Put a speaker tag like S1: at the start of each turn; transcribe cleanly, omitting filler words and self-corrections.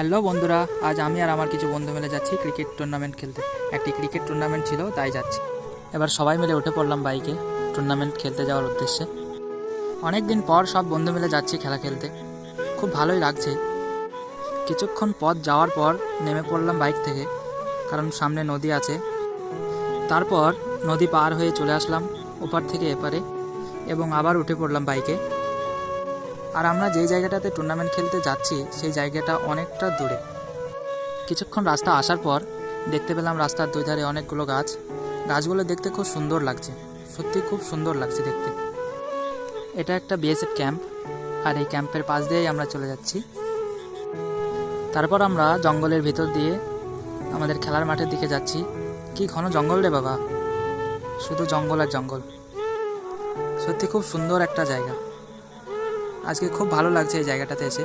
S1: Hello বন্ধুরা, আজ আমি আর আমার কিছু বন্ধু মিলে যাচ্ছি ক্রিকেট টুর্নামেন্ট খেলতে। একটি ক্রিকেট টুর্নামেন্ট ছিল, তাই যাচ্ছি। এবার সবাই মিলে উঠে পড়লাম বাইকে টুর্নামেন্ট খেলতে যাওয়ার উদ্দেশ্যে। অনেক দিন পর সব বন্ধু মিলে যাচ্ছি খেলা খেলতে, খুব ভালোই লাগছে। কিছুক্ষণ পথ যাওয়ার পর নেমে পড়লাম বাইক থেকে, কারণ সামনে নদী আছে। তারপর নদী পার হয়ে চলে আসলাম ওপার থেকে এপারে এবং আবার উঠে পড়লাম বাইকে। আর আমরা যেই জায়গাটাতে টুর্নামেন্ট খেলতে যাচ্ছি সেই জায়গাটা অনেকটা দূরে। কিছুক্ষণ রাস্তা আসার পর দেখতে পেলাম রাস্তার দুই ধারে অনেকগুলো গাছ। গাছগুলো দেখতে খুব সুন্দর লাগছে, সত্যি খুব সুন্দর লাগছে দেখতে। এটা একটা বিএসএফ ক্যাম্প, আর এই ক্যাম্পের পাশ দিয়েই আমরা চলে যাচ্ছি। তারপর আমরা জঙ্গলের ভিতর দিয়ে আমাদের খেলার মাঠের দিকে যাচ্ছি। কি ঘন জঙ্গল রে বাবা, শুধু জঙ্গল আর জঙ্গল। সত্যি খুব সুন্দর একটা জায়গা, আজকে খুব ভালো লাগছে এই জায়গাটাতে এসে।